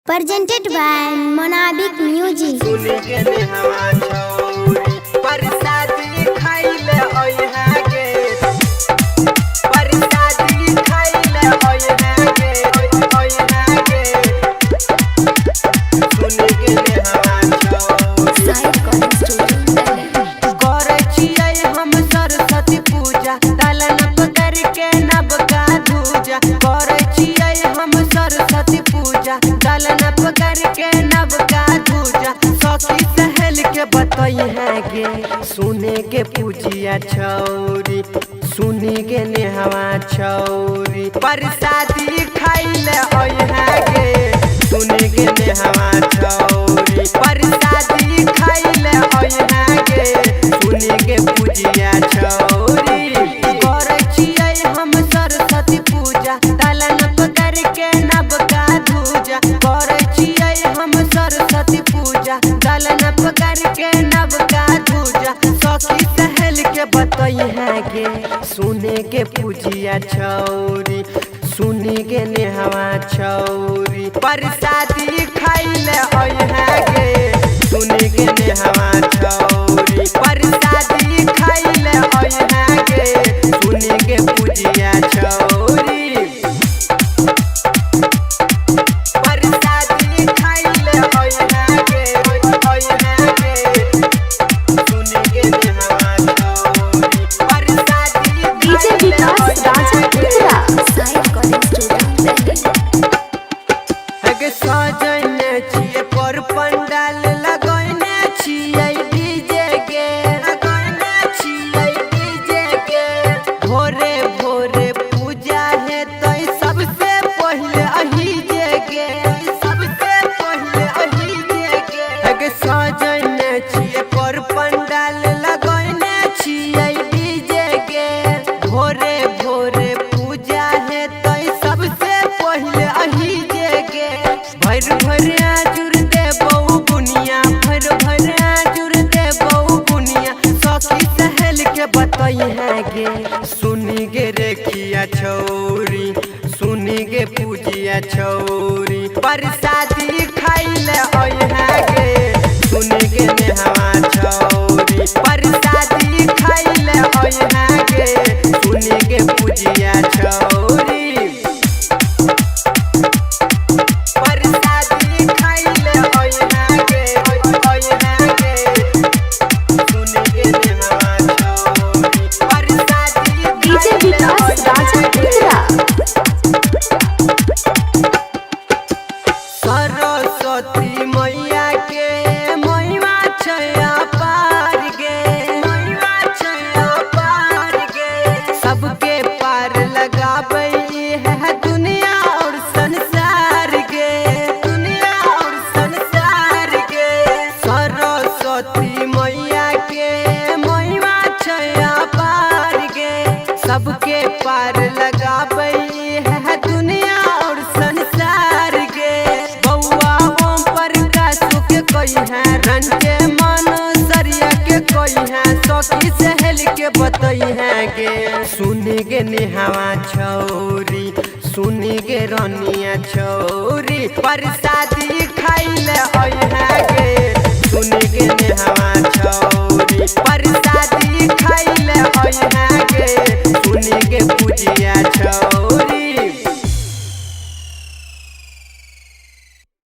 Presented by Monabic Music. सुने के पूजिया छौरी सुनी के नेहवा छौरी परसादी खाइले गे सुनी के नेहवा छौरी परसादी खाइले गे सुनी के पूजिया छौरी करे छियै हम सरस्वती पूजा दलन पकड़ के नबका धूजा करे छियै हम सरस्वती पूजा दलन पकड़ के नबका धूजा सखी सहेल के गे सुने के पूजिया छौरी सुनी के नेहवा छौरी परसादी खाइले गे सुनी के नेहवा छौरी परसादी खाइले गे सुनी के पूजिया छौरी परसादी खाइले गे सुनी के नेहवा छौरी परसादी DJ Vikas Raja Putra. Side calling student. हगे सजने छिए पर पंडाल लगने छिए डीजे के लगने छिए डीजे के भोरे भोरे पूजा है तो सबसे पहले अहीजे के सबसे पहले अहीजे के हगे सजने छिए पर पंडाल लगने छिए डीजे के भोरे भोरे पूजा है तो सबसे पहले अहीजे के भर भर आजुर दे बहु बुनिया भर भर आजुर दे बहु बुनिया सखी सहेल के गे सुनी गे रेखिया छौरी सुनी गे पूजिया छौरी परसादी खाइले गे सुनी के नेहवा छौरी परसादी खाइले गे सुनी के पूजिया छौरी परसादी खाइले गे सुनी के नेहवा छौरी परसादी DJ Vikas Raja Putra. Saraswati मैया के महिमा छया पार गे महिमा छया पार गे सबके पार लगाबै है दुनिया और संसार गे दुनिया और संसार गे सरस्वती मैया के महिमा छया पार गे सबके पार लगाबै है दुनिया और संसार गे बउआ ओम प्रकाश के कोई है रन के मन सरिया के कोई है सखी सहेल के गे सुनी के नेहवा छौरी सुनी के रनिया छौरी परसादी